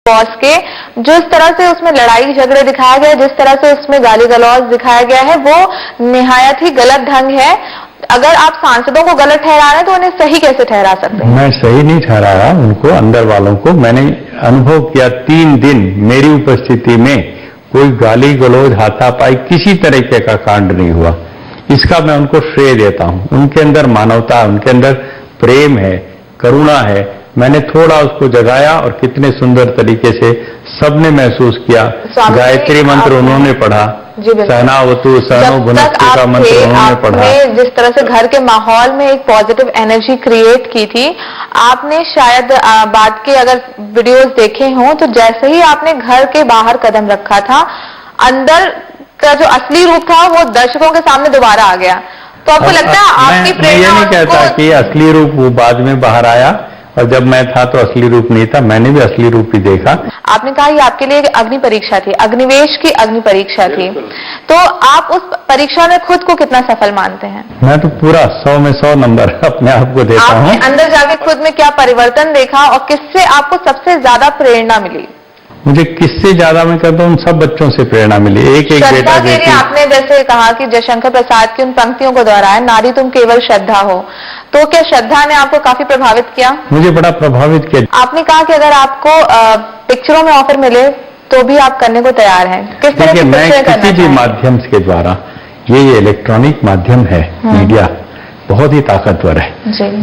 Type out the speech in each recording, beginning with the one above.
Boss के जिस तरह से उसमें लड़ाई झगड़े दिखाया गया, जिस तरह से उसमें गाली गलौज दिखाया गया है, वो निहायत ही गलत ढंग है। अगर आप सांसदों को गलत ठहरा रहे हैं तो उन्हें सही कैसे ठहरा सकते हैं? मैं सही नहीं ठहरा रहा उनको, अंदर वालों को। मैंने अनुभव किया 3 दिन मेरी उपस्थिति में कोई गाली गलौज हाथापाई किसी तरीके का कांड नहीं हुआ। इसका मैं उनको श्रेय देता हूं। उनके अंदर मानवता, उनके अंदर प्रेम है, करुणा है। मैंने थोड़ा उसको जगाया और कितने सुंदर तरीके से सबने महसूस किया। गायत्री मंत्र उन्होंने पढ़ा, सहनावतु सहनो भुनक्तु का मंत्र उन्होंने पढ़ा। जिस तरह से घर के माहौल में एक पॉजिटिव एनर्जी क्रिएट की थी, आपने शायद बात के अगर वीडियोस देखे हों तो जैसे ही आपने घर के बाहर कदम रखा था, अंदर का जो असली रूप था वो दर्शकों के सामने दोबारा आ गया। तो आपको लगता है आपकी प्रेरणा? मैं ये नहीं कहता कि असली रूप वो बाद में बाहर आया, और जब मैं था तो असली रूप नहीं था। मैंने भी असली रूप ही देखा। आपने कहा ये आपके लिए एक अग्नि परीक्षा थी, अग्निवेश की अग्नि परीक्षा थी, तो आप उस परीक्षा में खुद को कितना सफल मानते हैं? मैं तो पूरा 100 में 100 नंबर अपने आप को देता हूँ। आपने अंदर जाके खुद में क्या परिवर्तन देखा और किससे आपको सबसे ज्यादा प्रेरणा मिली? मुझे किससे ज्यादा, मैं कहता हूँ उन सब बच्चों से प्रेरणा मिली। एक एक बेटा बेटी। आपने जैसे कहा कि जयशंकर प्रसाद की उन पंक्तियों को दोहराया, नारी तुम केवल श्रद्धा हो, तो क्या श्रद्धा ने आपको काफी प्रभावित किया? मुझे बड़ा प्रभावित किया। आपने कहा कि अगर आपको पिक्चरों में ऑफर मिले तो भी आप करने को तैयार हैं। किस तरह की मैं किसी भी माध्यम के द्वारा, ये इलेक्ट्रॉनिक माध्यम है, मीडिया बहुत ही ताकतवर है।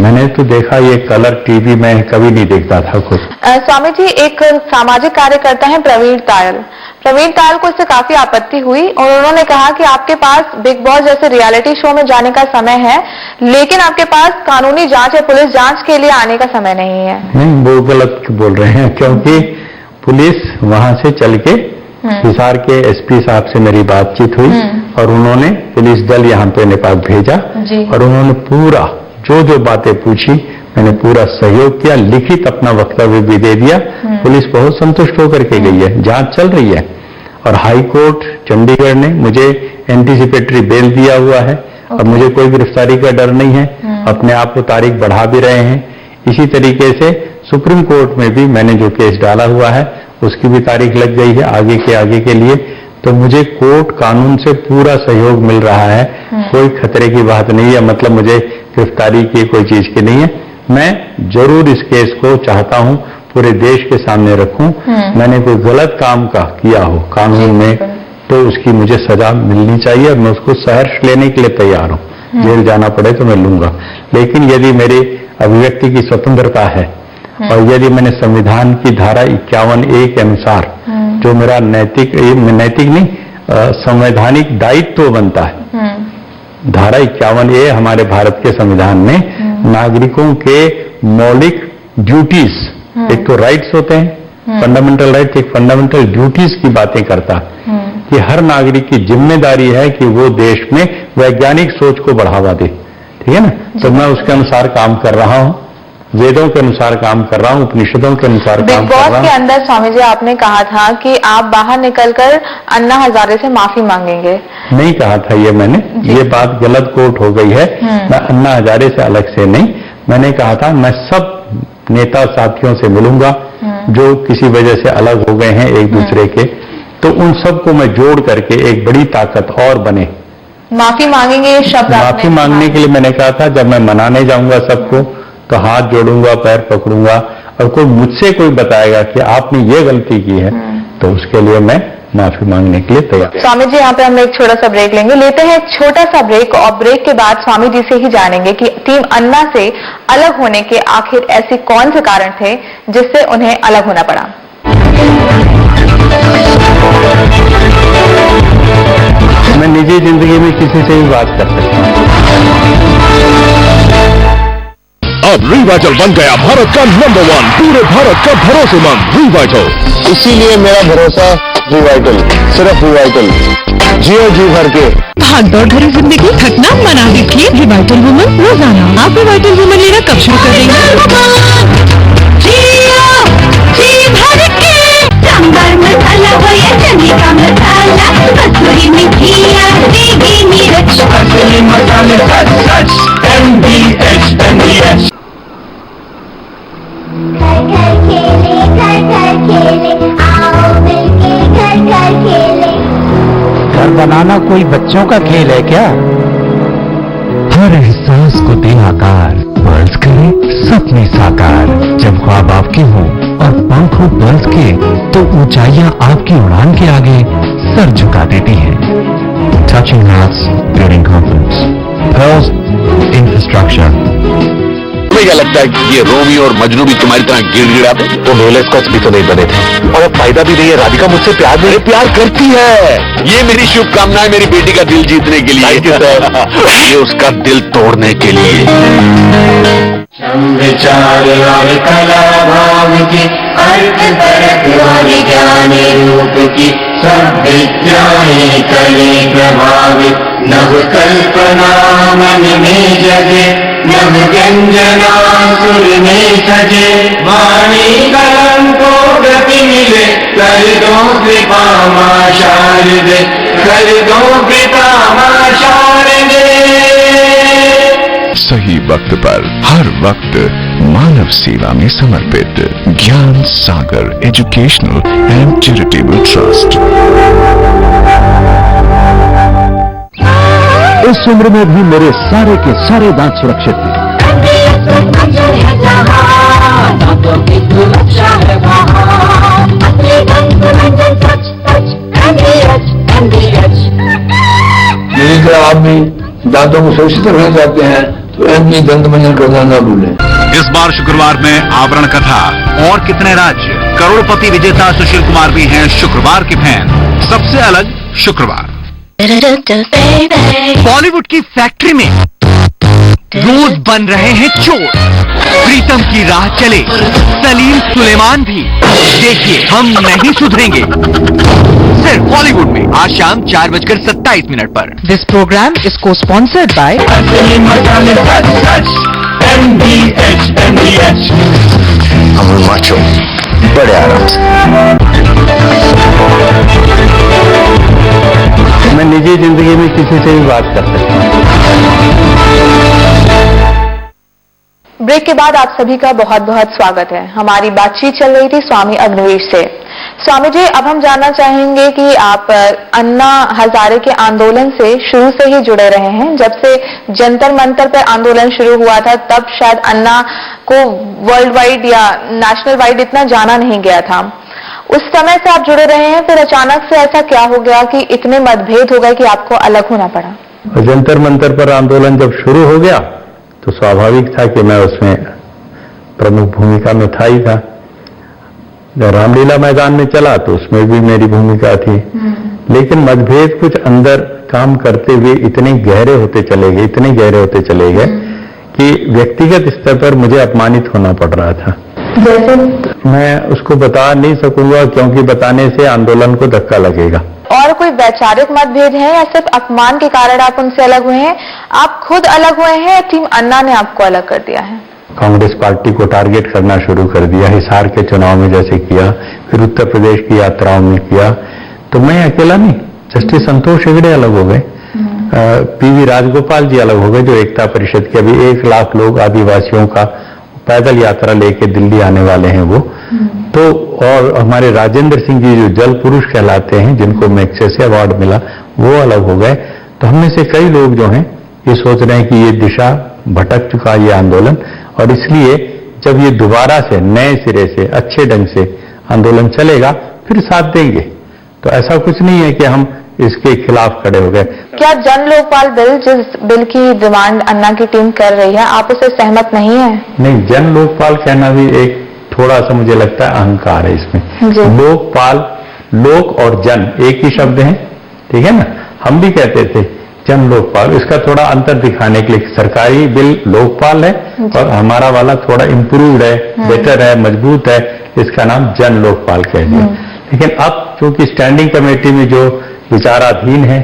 मैंने तो देखा ये कलर टीवी में कभी नहीं देखता था खुद। स्वामी जी, एक सामाजिक कार्यकर्ता है प्रवीण तायल। प्रवीण तायल को इससे काफी आपत्ति हुई और उन्होंने कहा कि आपके पास बिग बॉस जैसे रियलिटी शो में जाने का समय है, लेकिन आपके पास कानूनी जांच या पुलिस जांच के लिए आने का समय नहीं है। नहीं, वो गलत बोल रहे हैं, क्योंकि पुलिस वहां से चल के हिसार के एसपी साहब से मेरी बातचीत हुई और उन्होंने पुलिस दल यहाँ पे नेपाल भेजा और उन्होंने पूरा जो जो बातें पूछी मैंने पूरा सहयोग किया, लिखित अपना वक्तव्य भी दे दिया। पुलिस बहुत संतुष्ट होकर के गई है, जांच चल रही है और हाई कोर्ट चंडीगढ़ ने मुझे एंटीसिपेटरी बेल दिया हुआ है और मुझे कोई गिरफ्तारी का डर नहीं है। अपने आप को तारीख बढ़ा भी रहे हैं। इसी तरीके से सुप्रीम कोर्ट में भी मैंने जो केस डाला हुआ है उसकी भी तारीख लग गई है आगे के लिए। तो मुझे कोर्ट कानून से पूरा सहयोग मिल रहा है, कोई खतरे की बात नहीं है। मतलब मुझे गिरफ्तारी की कोई चीज की नहीं है। मैं जरूर इस केस को चाहता हूं पूरे देश के सामने रखूं। मैंने कोई गलत काम का किया हो कानून में तो उसकी मुझे सजा मिलनी चाहिए और मैं उसको सहर्ष लेने के लिए तैयार हूं। जेल जाना पड़े तो मैं लूंगा, लेकिन यदि मेरी अभिव्यक्ति की स्वतंत्रता है और यदि मैंने संविधान की धारा 51A के अनुसार जो मेरा नैतिक नहीं संवैधानिक दायित्व बनता है, धारा 51A हमारे भारत के संविधान में नागरिकों के मौलिक ड्यूटीज, एक तो राइट्स होते हैं फंडामेंटल राइट, एक फंडामेंटल ड्यूटीज की बातें करता कि हर नागरिक की जिम्मेदारी है कि वो देश में वैज्ञानिक सोच को बढ़ावा दे। ठीक है ना? तो मैं उसके अनुसार काम कर रहा हूं, वेदों के अनुसार काम कर रहा हूं, उपनिषदों के अनुसार काम कर रहा हूं। बिग बॉस के अंदर स्वामी जी आपने कहा था कि आप बाहर निकलकर अन्ना हजारे से माफी मांगेंगे। नहीं कहा था ये मैंने, ये बात गलत कोट हो गई है। मैं अन्ना हजारे से अलग से नहीं, मैंने कहा था मैं सब नेता साथियों से मिलूंगा जो किसी वजह से अलग हो गए हैं एक दूसरे के, तो उन सबको मैं जोड़ करके एक बड़ी ताकत और बने। माफी मांगेंगे ये शब्द माफी मांगने के लिए मैंने कहा था जब मैं मनाने जाऊंगा सबको तो हाथ जोड़ूंगा, पैर पकड़ूंगा और कोई मुझसे कोई बताएगा कि आपने ये गलती की है तो उसके लिए मैं माफी मांगने के लिए तैयार। स्वामी जी यहाँ पे हम एक छोटा सा ब्रेक लेंगे, लेते हैं एक छोटा सा ब्रेक और ब्रेक के बाद स्वामी जी से ही जानेंगे कि टीम अन्ना से अलग होने के आखिर ऐसे कौन से कारण थे जिससे उन्हें अलग होना पड़ा। मैं निजी जिंदगी में किसी से भी बात कर सकता हूँ। अब रिवाइटल बन गया भारत का नंबर 1, पूरे भारत का भरोसेमंद रिवाइटल। इसीलिए मेरा भरोसा रिवाइटल, सिर्फ रिवाइटल, जियो जी भर के। भागदौड़ भरी जिंदगी थकना मना दीजिए रिवाइटल वुमन रोजाना। आप रिवाइटल वुमन लेना कब शुरू कर देंगे? सांबर मसाला हो या चने का मसाला, कसूरी मेथिया देगी नीरज, असली मसाले सच MBH। घर घर खेले, घर घर खेले। बनाना कोई बच्चों का खेल है क्या? हर एहसास को दे आकार, बर्ड्स करे सपने साकार। जब ख्वाब आपके हों और पंख हो बर्ड्स के, तो ऊंचाइयां आपकी उड़ान के आगे सर झुका देती हैं। Touching hearts, building confidence, pairs infrastructure. तुम्हें क्या लगता है कि ये रोमियो और मजनू भी तुम्हारी तरह गिड़गिड़ाते? वो नोलेस्कॉच भी तो नहीं बने थे, और अब फायदा भी नहीं है। राधिका मुझसे प्यार करती है। ये मेरी शुभकामनाएं मेरी बेटी का दिल जीतने के लिए, ये उसका दिल तोड़ने के लिए। विचार और कला भाव की, अर्थ परख और ज्ञान रूप की, सब विद्याएं करें प्रभावित। नव कल्पना मन में जगे, नव व्यंजना सुर में सजे। वाणी कलम को गति मिले, कर दो कृपा मां शारदे, कर दो कृपा मां शारदे। सही वक्त पर हर वक्त मानव सेवा में समर्पित ज्ञान सागर एजुकेशनल एंड चैरिटेबल ट्रस्ट। इस उम्र में भी मेरे सारे के सारे दांत सुरक्षित थे। यदि आप भी दांतों को सुरक्षित रखना चाहते हैं तो एमडी दंत मंजन करना न भूलें। इस बार शुक्रवार में आवरण कथा और कितने राज्य, करोड़पति विजेता सुशील कुमार भी हैं शुक्रवार के फैन। सबसे अलग शुक्रवार। बॉलीवुड की फैक्ट्री में रोज बन रहे हैं चोर। प्रीतम की राह चले सलीम सुलेमान भी। देखिए हम नहीं सुधरेंगे, सिर्फ बॉलीवुड में आज शाम 4:27 पर। दिस प्रोग्राम इज को स्पॉन्सर्ड बाय हम माचो बड़े आराम से। मैं निजी जिंदगी में किसी से भी बात कर सकता हूँ। ब्रेक के बाद आप सभी का बहुत बहुत स्वागत है। हमारी बातचीत चल रही थी स्वामी अग्निवेश से। स्वामी जी, अब हम जानना चाहेंगे कि आप अन्ना हजारे के आंदोलन से शुरू से ही जुड़े रहे हैं। जब से जंतर मंतर पर आंदोलन शुरू हुआ था तब शायद अन्ना को वर्ल्ड वाइड या नेशनल वाइड इतना जाना नहीं गया था। उस समय से आप जुड़े रहे हैं, फिर अचानक से ऐसा क्या हो गया कि इतने मतभेद हो गए कि आपको अलग होना पड़ा? जंतर मंतर पर आंदोलन जब शुरू हो गया तो स्वाभाविक था कि मैं उसमें प्रमुख भूमिका में था ही था। जब रामलीला मैदान में चला तो उसमें भी मेरी भूमिका थी। लेकिन मतभेद कुछ अंदर काम करते हुए इतने गहरे होते चले गए कि व्यक्तिगत स्तर पर मुझे अपमानित होना पड़ रहा था। जैसे मैं उसको बता नहीं सकूंगा, क्योंकि बताने से आंदोलन को धक्का लगेगा। और कोई वैचारिक मतभेद है या सिर्फ अपमान के कारण आप उनसे अलग हुए हैं? आप खुद अलग हुए हैं या टीम अन्ना ने आपको अलग कर दिया है? कांग्रेस पार्टी को टारगेट करना शुरू कर दिया, हिसार के चुनाव में जैसे किया, फिर उत्तर प्रदेश की यात्राओं में किया। तो मैं अकेला नहीं, जस्टिस संतोष हेगड़े अलग हो गए, पीवी राजगोपाल जी अलग हो गए, जो एकता परिषद के अभी 1 लाख लोग आदिवासियों का पैदल यात्रा लेके दिल्ली आने वाले हैं वो। तो और हमारे राजेंद्र सिंह जी जो जल पुरुष कहलाते हैं, जिनको मैग्सेसे अवार्ड मिला, वो अलग हो गए। तो हम में से कई लोग जो हैं ये सोच रहे हैं कि ये दिशा भटक चुका ये आंदोलन, और इसलिए जब ये दोबारा से नए सिरे से अच्छे ढंग से आंदोलन चलेगा फिर साथ देंगे। तो ऐसा कुछ नहीं है कि हम इसके खिलाफ खड़े हो गए। क्या जन लोकपाल बिल, जिस बिल की डिमांड अन्ना की टीम कर रही है, आप उससे सहमत नहीं है? नहीं, जन लोकपाल कहना भी एक थोड़ा सा मुझे लगता है अहंकार है इसमें। लोकपाल, लोक और जन एक ही शब्द हैं, ठीक है ना। हम भी कहते थे जन लोकपाल, इसका थोड़ा अंतर दिखाने के लिए सरकारी बिल लोकपाल है और हमारा वाला थोड़ा इम्प्रूव्ड है, बेटर है, मजबूत है, इसका नाम जन लोकपाल कह दिया। लेकिन अब चूंकि स्टैंडिंग कमेटी में जो विचाराधीन है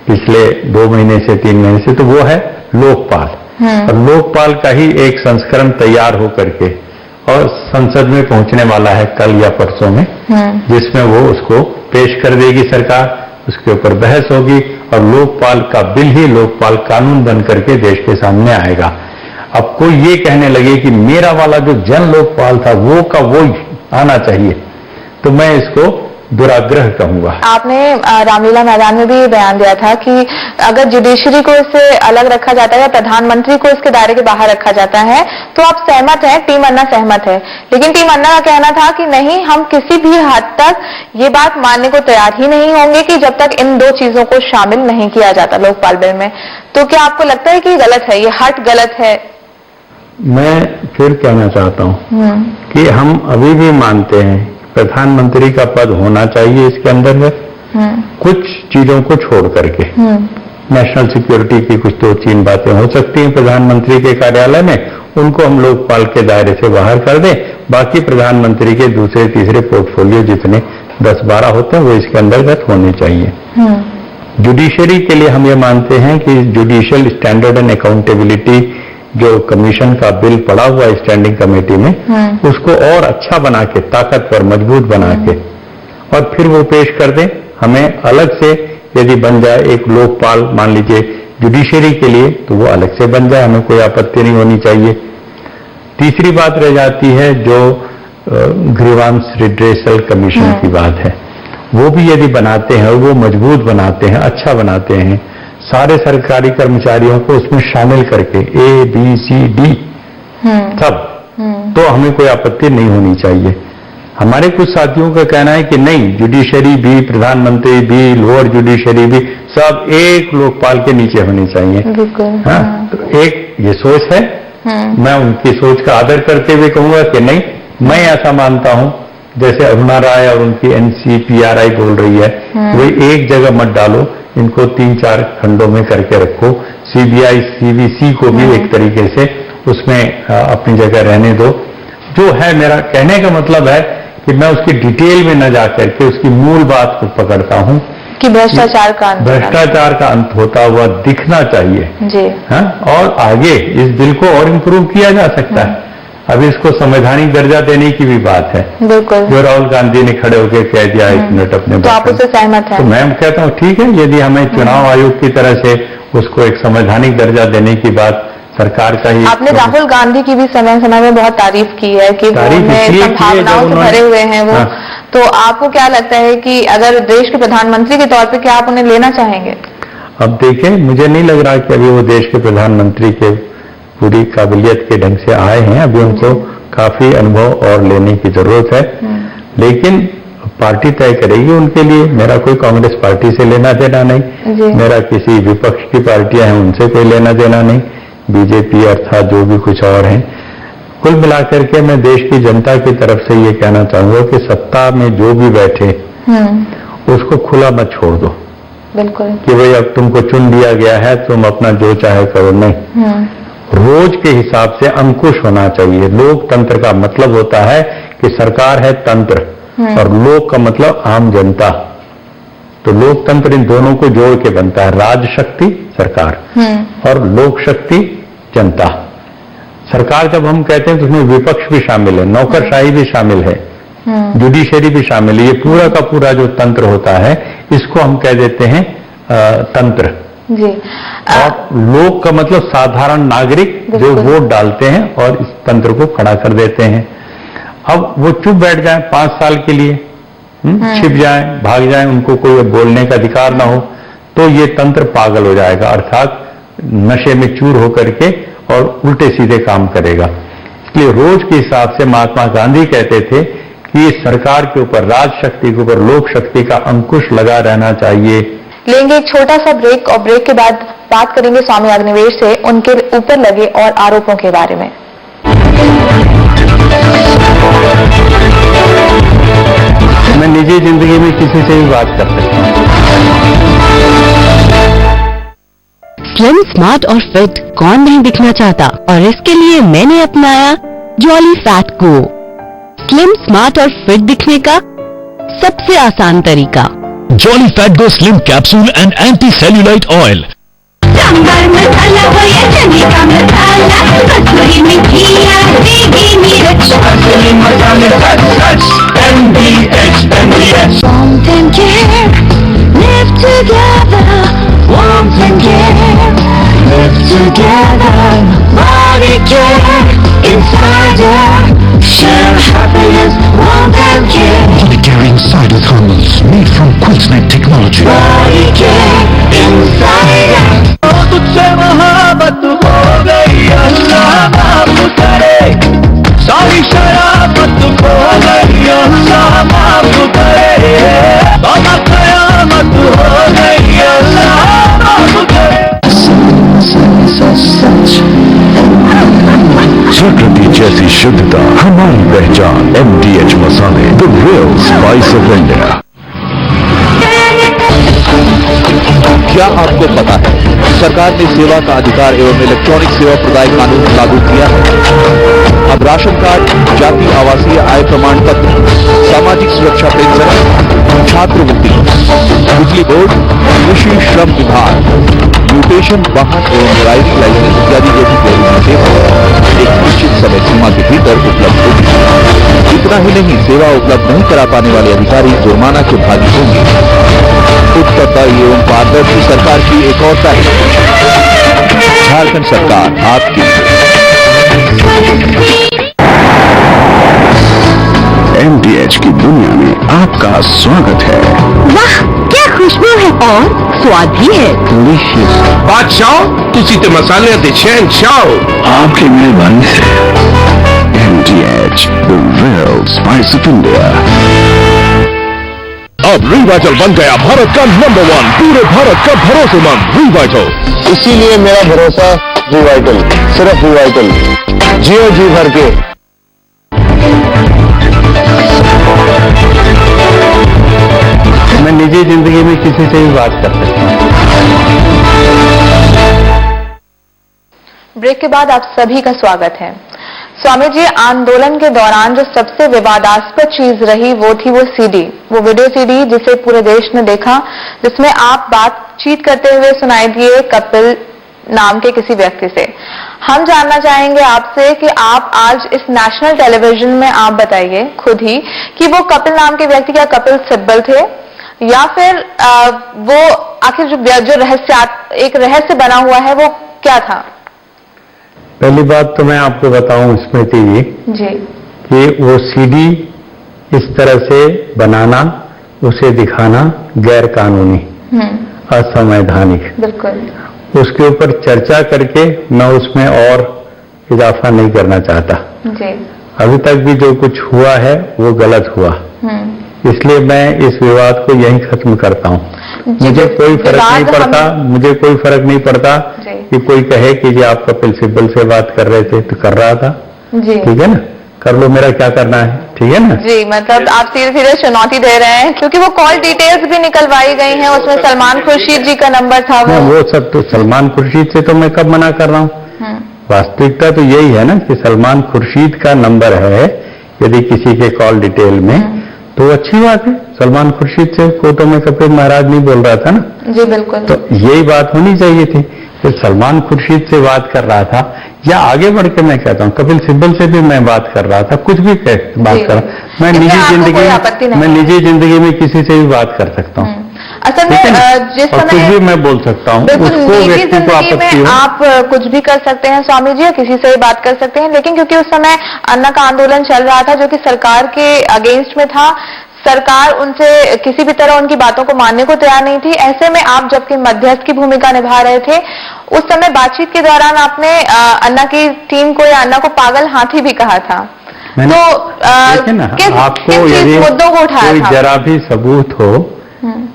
पिछले 2 महीने से 3 महीने से, तो वो है लोकपाल। और लोकपाल का ही एक संस्करण तैयार होकर के और संसद में पहुंचने वाला है कल या परसों में, जिसमें वो उसको पेश कर देगी सरकार, उसके ऊपर बहस होगी और लोकपाल का बिल ही लोकपाल कानून बन करके देश के सामने आएगा। अब कोई ये कहने लगे कि मेरा वाला जो जन लोकपाल था वो का वो आना चाहिए, तो मैं इसको दुराग्रह कहूंगा। आपने रामलीला मैदान में भी ये बयान दिया था कि अगर जुडिशरी को इससे अलग रखा जाता है या प्रधानमंत्री को इसके दायरे के बाहर रखा जाता है तो आप सहमत हैं, टीम अन्ना सहमत है, लेकिन टीम अन्ना का कहना था कि नहीं, हम किसी भी हद तक ये बात मानने को तैयार ही नहीं होंगे कि जब तक इन दो चीजों को शामिल नहीं किया जाता लोकपाल बिल में। तो क्या आपको लगता है कि ये गलत है, ये हट गलत है? मैं फिर कहना चाहता हूं कि हम अभी भी मानते हैं प्रधानमंत्री का पद होना चाहिए इसके अंतर्गत, कुछ चीजों को छोड़ करके। नेशनल सिक्योरिटी की कुछ 2-3 बातें हो सकती हैं प्रधानमंत्री के कार्यालय में, उनको हम लोकपाल के दायरे से बाहर कर दें। बाकी प्रधानमंत्री के दूसरे तीसरे पोर्टफोलियो जितने 10-12 होते हैं वो इसके अंतर्गत होने चाहिए। जुडिशरी के लिए हम ये मानते हैं कि जुडिशियल स्टैंडर्ड एंड अकाउंटेबिलिटी जो कमीशन का बिल पड़ा हुआ है स्टैंडिंग कमेटी में, उसको और अच्छा बना के, ताकतवर मजबूत बना के और फिर वो पेश कर दें। हमें अलग से यदि बन जाए एक लोकपाल, मान लीजिए जुडिशरी के लिए, तो वो अलग से बन जाए, हमें कोई आपत्ति नहीं होनी चाहिए। तीसरी बात रह जाती है जो ग्रीवांस रिड्रेसल कमीशन की बात है, वो भी यदि बनाते हैं और वो मजबूत बनाते हैं, अच्छा बनाते हैं, सारे सरकारी कर्मचारियों को उसमें शामिल करके A, B, C, D सब, तो हमें कोई आपत्ति नहीं होनी चाहिए। हमारे कुछ साथियों का कहना है कि नहीं, जुडिशरी भी, प्रधानमंत्री भी, लोअर जुडिशरी भी, सब एक लोकपाल के नीचे होनी चाहिए। हाँ, तो एक ये सोच है, मैं उनकी सोच का आदर करते हुए कहूंगा कि नहीं, मैं ऐसा मानता हूं जैसे अरुणा राय और उनकी NCPRI बोल रही है, वो एक जगह मत डालो, इनको 3-4 खंडों में करके रखो। CBI, CVC को भी एक तरीके से उसमें अपनी जगह रहने दो। जो है, मेरा कहने का मतलब है कि मैं उसकी डिटेल में न जाकर के उसकी मूल बात को पकड़ता हूं कि भ्रष्टाचार का अंत होता हुआ दिखना चाहिए जी। हाँ? और आगे इस बिल को और इम्प्रूव किया जा सकता है। अभी इसको संवैधानिक दर्जा देने की भी बात है, बिल्कुल, जो राहुल गांधी ने खड़े होकर कह दिया 1 मिनट अपने। तो आप उससे सहमत हैं? तो मैं कहता हूँ ठीक है, यदि हमें चुनाव आयोग की तरह से उसको एक संवैधानिक दर्जा देने की बात सरकार का ही। आपने राहुल गांधी की भी समय समय में बहुत तारीफ की है कि वो संभावनाओं से भरे हुए हैं वो। हाँ। तो आपको क्या लगता है कि अगर देश के प्रधानमंत्री के तौर पे क्या आप उन्हें लेना चाहेंगे? अब देखें, मुझे नहीं लग रहा कि अभी वो देश के प्रधानमंत्री के पूरी काबिलियत के ढंग से आए हैं। अभी उनको काफी अनुभव और लेने की जरूरत है, लेकिन पार्टी तय करेगी उनके लिए। मेरा कोई कांग्रेस पार्टी से लेना देना नहीं, मेरा किसी विपक्ष की पार्टियां हैं उनसे कोई लेना देना नहीं, बीजेपी अर्थात जो भी कुछ और हैं। कुल मिलाकर के मैं देश की जनता की तरफ से ये कहना चाहूंगा कि सत्ता में जो भी बैठे उसको खुला मत छोड़ दो। बिल्कुल, कि भाई अब तुमको चुन लिया गया है, तुम अपना जो चाहे करो, नहीं। रोज के हिसाब से अंकुश होना चाहिए। लोकतंत्र का मतलब होता है कि सरकार है तंत्र और लोक का मतलब आम जनता। तो लोकतंत्र इन दोनों को जोड़ के बनता है, राजशक्ति सरकार और लोक शक्ति जनता। सरकार जब हम कहते हैं तो उसमें विपक्ष भी शामिल है, नौकरशाही भी शामिल है, जुडिशरी भी शामिल है। ये पूरा का पूरा जो तंत्र होता है इसको हम कह देते हैं तंत्र जी। और लोक का मतलब साधारण नागरिक जो वोट डालते हैं और इस तंत्र को खड़ा कर देते हैं। अब वो चुप बैठ जाए 5 साल के लिए, छिप जाए, भाग जाए, उनको कोई बोलने का अधिकार ना हो, तो ये तंत्र पागल हो जाएगा, अर्थात नशे में चूर होकर के और उल्टे सीधे काम करेगा। इसलिए रोज के हिसाब से महात्मा गांधी कहते थे कि सरकार के ऊपर, राजशक्ति के ऊपर लोक शक्ति का अंकुश लगा रहना चाहिए। लेंगे एक छोटा सा ब्रेक और ब्रेक के बाद बात करेंगे स्वामी अग्निवेश से उनके ऊपर लगे और आरोपों के बारे में। मैं निजी जिंदगी में किसी से भी बात कर सकता हूँ। स्लिम, स्मार्ट और फिट कौन नहीं दिखना चाहता, और इसके लिए मैंने अपनाया जॉली फैट को। स्लिम, स्मार्ट और फिट दिखने का सबसे आसान तरीका, jolly fat go slim capsule and anti cellulite oil. Sambar masala हो या चने का मसाला, कसूरी मेथी या देगी मिर्च, असली मसाले सच MDH। Warmth and care live together, warmth and care live together, body care insider, share happiness, warmth and care. Body care insider thermal तुझसे मोहब्बत हो गई अल्लाह माफ करे, सारी शराबत खो गई अल्लाह माफ करे, बाबा कयामत हो गई अल्लाह माफ करे। प्रकृति जैसी शुद्धता हमारी पहचान, MDH मसाले, the real spice of India. क्या आपको पता है सरकार ने सेवा का अधिकार एवं इलेक्ट्रॉनिक सेवा प्रदाय कानून लागू किया है। अब राशन कार्ड, जाति आवासीय आय प्रमाण पत्र, सामाजिक सुरक्षा पेंशन, छात्रवृत्ति, बिजली बोर्ड, कृषि श्रम विभाग, म्यूटेशन, वाहन एवं ड्राइविंग लाइसेंस इत्यादि जैसी जरूरी सेवा एक निश्चित समय सीमा के भीतर उपलब्ध होगी। इतना ही नहीं, सेवा उपलब्ध नहीं करा पाने वाले अधिकारी जुर्माना के भागी होंगे। उत्तरदायी एवं पारदर्शी सरकार की एक और तारीफ, झारखंड सरकार आपकी। MDH की दुनिया में आपका स्वागत है। वाह, क्या खुशबू है और स्वाद भी है। डिलीशियस। बादशाह तुसी ते मसाले ते चैन चाओ आपकी मेहरबानी से। MDH, the real spice of India। अब रिवाइटल बन गया भारत का नंबर 1, पूरे भारत का भरोसेमंद रिवाइटल। इसीलिए मेरा भरोसा रिवाइटल, सिर्फ रिवाइटल, जियो जी भर के। मैं निजी जिंदगी में किसी से भी बात कर सकता हूँ। ब्रेक के बाद आप सभी का स्वागत है। स्वामी जी, आंदोलन के दौरान जो सबसे विवादास्पद चीज रही वो थी वो सीडी, वो वीडियो सीडी जिसे पूरे देश ने देखा, जिसमें आप बातचीत करते हुए सुनाई दिए कपिल नाम के किसी व्यक्ति से। हम जानना चाहेंगे आपसे कि आप आज इस नेशनल टेलीविजन में आप बताइए खुद ही कि वो कपिल नाम के व्यक्ति क्या कपिल सिब्बल थे या फिर वो आखिर जो एक रहस्य बना हुआ है वो क्या था? पहली बात तो मैं आपको बताऊं स्मृति जी कि वो सीडी इस तरह से बनाना, उसे दिखाना गैर कानूनी, असंवैधानिक। बिल्कुल। उसके ऊपर चर्चा करके मैं उसमें और इजाफा नहीं करना चाहता। जी। अभी तक भी जो कुछ हुआ है वो गलत हुआ, इसलिए मैं इस विवाद को यहीं खत्म करता हूँ। मुझे कोई फर्क नहीं पड़ता, मुझे कोई फर्क नहीं पड़ता कि कोई कहे कि जी आप कपिल सिब्बल से बात कर रहे थे तो कर रहा था, ठीक है ना, कर लो, मेरा क्या करना है, ठीक है ना। जी, मतलब आप सीधे सीधे चुनौती दे रहे हैं क्योंकि वो कॉल डिटेल्स भी निकलवाई गई हैं, उसमें सलमान खुर्शीद जी का नंबर था। वो सब तो सलमान खुर्शीद से तो मैं कब मना कर रहा हूँ। वास्तविकता तो यही है ना कि सलमान खुर्शीद का नंबर है यदि किसी के कॉल डिटेल में, तो अच्छी बात है। सलमान खुर्शीद से को तो मैं कपिल महाराज नहीं बोल रहा था ना। जी बिल्कुल। तो यही बात होनी चाहिए थी। फिर सलमान खुर्शीद से बात कर रहा था, या आगे बढ़ के मैं कहता हूँ कपिल सिब्बल से भी मैं बात कर रहा था, कुछ भी बात कर रहा। मैं निजी जिंदगी में किसी से भी बात कर सकता हूँ। असल में जिस और कुछ भी मैं बोल सकता हूँ, उसको व्यक्ति को आपत्ति हो। आप कुछ भी कर सकते हैं स्वामी जी, किसी से भी बात कर सकते हैं, लेकिन क्योंकि उस समय अन्ना का आंदोलन चल रहा था जो कि सरकार के अगेंस्ट में था, सरकार उनसे किसी भी तरह उनकी बातों को मानने को तैयार नहीं थी। ऐसे में आप जबकि मध्यस्थ की भूमिका निभा रहे थे, उस समय बातचीत के दौरान आपने अन्ना की टीम को या अन्ना को पागल हाथी भी कहा था। तो आपको यदि मुद्दों को उठाया कोई था? जरा भी सबूत हो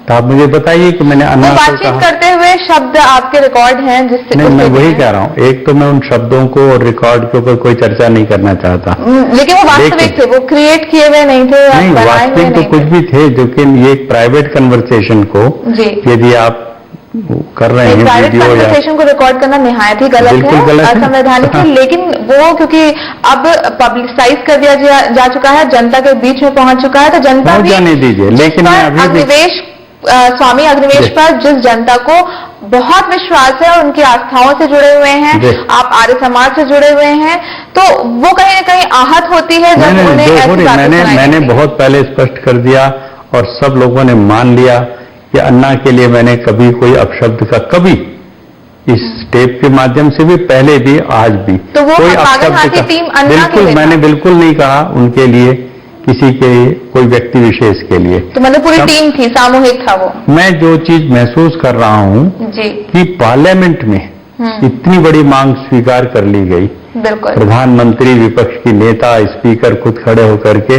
तो आप मुझे बताइए कि मैंने अन्ना को कहा। बातचीत करते हुए शब्द आपके रिकॉर्ड हैं जिससे नहीं, मैं वही कह रहा हूँ। एक तो मैं उन शब्दों को और रिकॉर्ड के ऊपर कोई चर्चा नहीं करना चाहता, लेकिन वो वास्तविक थे, वो क्रिएट किए हुए नहीं थे। नहीं, वास्तविक तो कुछ भी थे, जो कि ये प्राइवेट कन्वर्सेशन को यदि आप कर रहे हैं प्राइवेट वीडियो या कन्वर्सेशन को रिकॉर्ड करना निहायत ही गलत है, असंवैधानिक है। लेकिन वो क्योंकि अब पब्लिसाइज कर दिया जा चुका है, जनता के बीच में पहुंच चुका है, तो जनता भी जाने दीजिए। लेकिन अग्निवेश स्वामी अग्निवेश पर जिस जनता को बहुत विश्वास है और उनकी आस्थाओं से जुड़े हुए हैं, आप आर्य समाज से जुड़े हुए हैं, तो वो कहीं न कहीं आहत होती है जब उन्हें ऐसी बातें मैंने बहुत पहले स्पष्ट कर दिया और सब लोगों ने मान लिया कि अन्ना के लिए मैंने कभी कोई अपशब्द का, कभी इस टेप के माध्यम से भी, पहले भी, आज भी तो वो कोई पागल हाथी टीम अन्ना बिल्कुल मैंने बिल्कुल नहीं कहा उनके लिए किसी के कोई व्यक्ति विशेष के लिए। तो मतलब पूरी टीम थी, सामूहिक था वो। मैं जो चीज महसूस कर रहा हूं जी कि पार्लियामेंट में इतनी बड़ी मांग स्वीकार कर ली गई, बिल्कुल। प्रधानमंत्री, विपक्ष की नेता, स्पीकर खुद खड़े होकर के,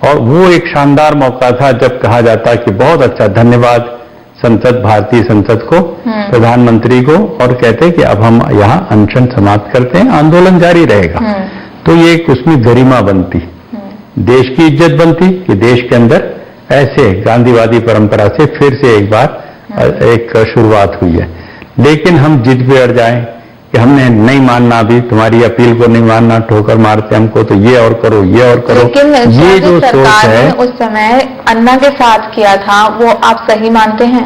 और वो एक शानदार मौका था जब कहा जाता कि बहुत अच्छा, धन्यवाद संसद, भारतीय संसद को, प्रधानमंत्री को, और कहते कि अब हम यहाँ अनशन समाप्त करते हैं, आंदोलन जारी रहेगा। तो ये एक उसमें गरिमा बनती, देश की इज्जत बनती कि देश के अंदर ऐसे गांधीवादी परंपरा से फिर से एक बार एक शुरुआत हुई है। लेकिन हम जिद पे अड़ जाएं कि हमने नहीं मानना, अभी तुम्हारी अपील को नहीं मानना, ठोकर मारते हमको, तो ये और करो, ये और करो। लेकिन ये जो सोच सरकार है, ने उस समय अन्ना के साथ किया था, वो आप सही मानते हैं?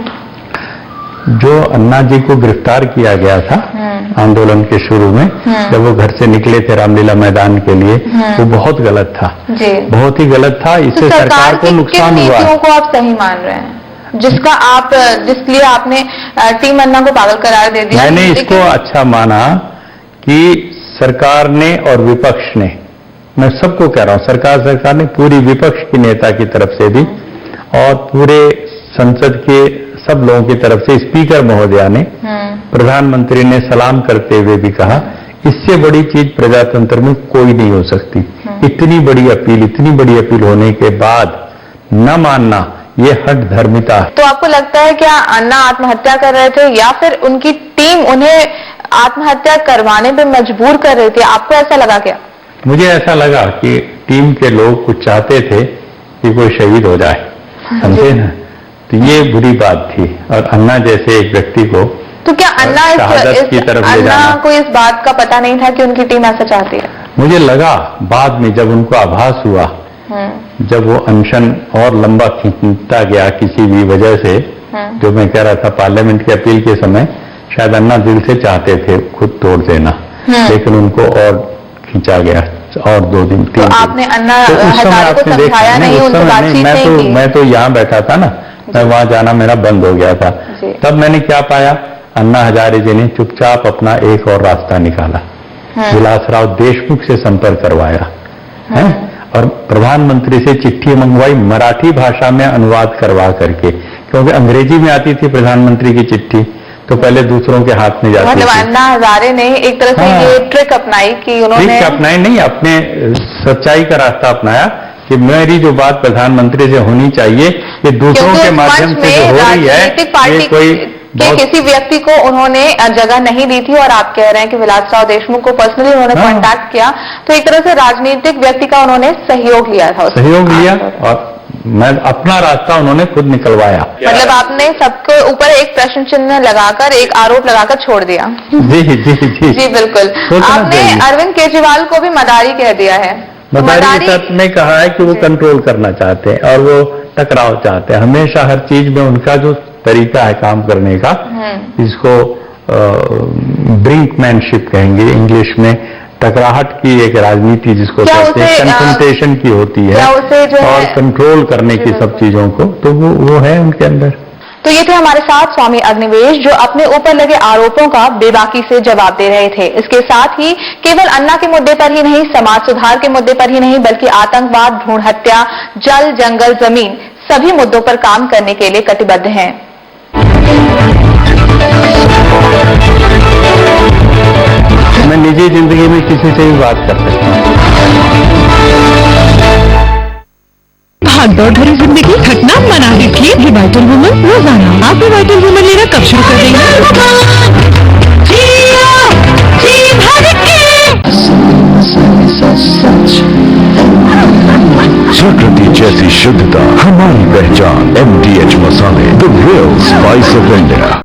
जो अन्ना जी को गिरफ्तार किया गया था आंदोलन के शुरू में, जब वो घर से निकले थे रामलीला मैदान के लिए, वो बहुत गलत था, जी बहुत ही गलत था। तो इससे सरकार को नुकसान किन हुआ। नीतियों को आप सही मान रहे हैं, जिसलिए आपने टीम अन्ना को पागल करार दे दिया? मैंने इसको अच्छा माना कि सरकार ने और विपक्ष ने, मैं सबको कह रहा हूं, सरकार ने पूरी विपक्ष की नेता की तरफ से भी और पूरे संसद के सब लोगों की तरफ से, स्पीकर महोदया ने, प्रधानमंत्री ने सलाम करते हुए भी कहा, इससे बड़ी चीज प्रजातंत्र में कोई नहीं हो सकती। इतनी बड़ी अपील होने के बाद न मानना, ये हठ धर्मिता है। तो आपको लगता है क्या अन्ना आत्महत्या कर रहे थे, या फिर उनकी टीम उन्हें आत्महत्या करवाने पे मजबूर कर रही थी? आपको ऐसा लगा क्या? मुझे ऐसा लगा कि टीम के लोग कुछ चाहते थे कि कोई शहीद हो जाए, समझे ना? तो ये बुरी बात थी। और अन्ना जैसे एक व्यक्ति को तो क्या अन्ना अन्ना को इस बात का पता नहीं था कि उनकी टीम ऐसा चाहती है? मुझे लगा बाद में, जब उनको आभास हुआ, जब वो अनशन और लंबा खींचता गया किसी भी वजह से, जो मैं कह रहा था पार्लियामेंट की अपील के समय, शायद अन्ना दिल से चाहते थे खुद तोड़ देना, लेकिन उनको और खींचा गया, और 2 दिन 3 दिन। आपने अन्ना हजारे को समझाया नहीं, उनसे बातचीत नहीं की? मैं तो यहाँ बैठा था ना, मैं वहां जाना मेरा बंद हो गया था। तब मैंने क्या पाया, अन्ना हजारे जी ने चुपचाप अपना एक और रास्ता निकाला, विलासराव देशमुख से संपर्क करवाया है, और प्रधानमंत्री से चिट्ठी मंगवाई, मराठी भाषा में अनुवाद करवा करके, क्योंकि अंग्रेजी में आती थी प्रधानमंत्री की चिट्ठी, तो पहले दूसरों के हाथ में जाती थी। मतलब अन्ना हजारे ने एक तरह से ये ट्रिक अपनाई कि उन्होंने, ट्रिक अपनाई नहीं, अपने सच्चाई का रास्ता अपनाया कि मेरी जो बात प्रधानमंत्री से होनी चाहिए, ये दूसरों के माध्यम से जो हो रही है, ये कोई किसी व्यक्ति को उन्होंने जगह नहीं दी थी, और आप कह रहे हैं कि विलासराव देशमुख को पर्सनली उन्होंने कांटेक्ट किया, तो एक तरह से राजनीतिक व्यक्ति का उन्होंने सहयोग लिया था। सहयोग लिया, और मैं अपना रास्ता उन्होंने खुद निकलवाया। मतलब आपने सबके ऊपर एक प्रश्न चिन्ह लगाकर, एक आरोप लगाकर छोड़ दिया। जी जी जी जी बिल्कुल। आपने अरविंद केजरीवाल को भी मदारी कह दिया है। मदारी सत्य में कहा है कि वो कंट्रोल करना चाहते हैं और वो टकराव चाहते हैं। हमेशा हर चीज में उनका जो तरीका है काम करने का, इसको ब्रिंकमैनशिप कहेंगे इंग्लिश में, टकराहट की एक राजनीति जिसको कहते हैं, कन्फ्रंटेशन की होती है, और कंट्रोल करने की सब चीजों को, तो वो है उनके अंदर। तो ये थे हमारे साथ स्वामी अग्निवेश, जो अपने ऊपर लगे आरोपों का बेबाकी से जवाब दे रहे थे। इसके साथ ही केवल अन्ना के मुद्दे पर ही नहीं, समाज सुधार के मुद्दे पर ही नहीं, बल्कि आतंकवाद, भ्रूण हत्या, जल, जंगल, जमीन, सभी मुद्दों पर काम करने के लिए कटिबद्ध हैं। मैं निजी जिंदगी में किसी से भी बात कर सकता हूँ। भागदौड़ भरी जिंदगी घटना मना, इसलिए रिवाइटल वुमन रोजाना। आप रिवाइटल वुमन लेना कब शुरू कर देंगे? प्रकृति जैसी शुद्धता हमारी पहचान, MDH मसाले, the real spice of India.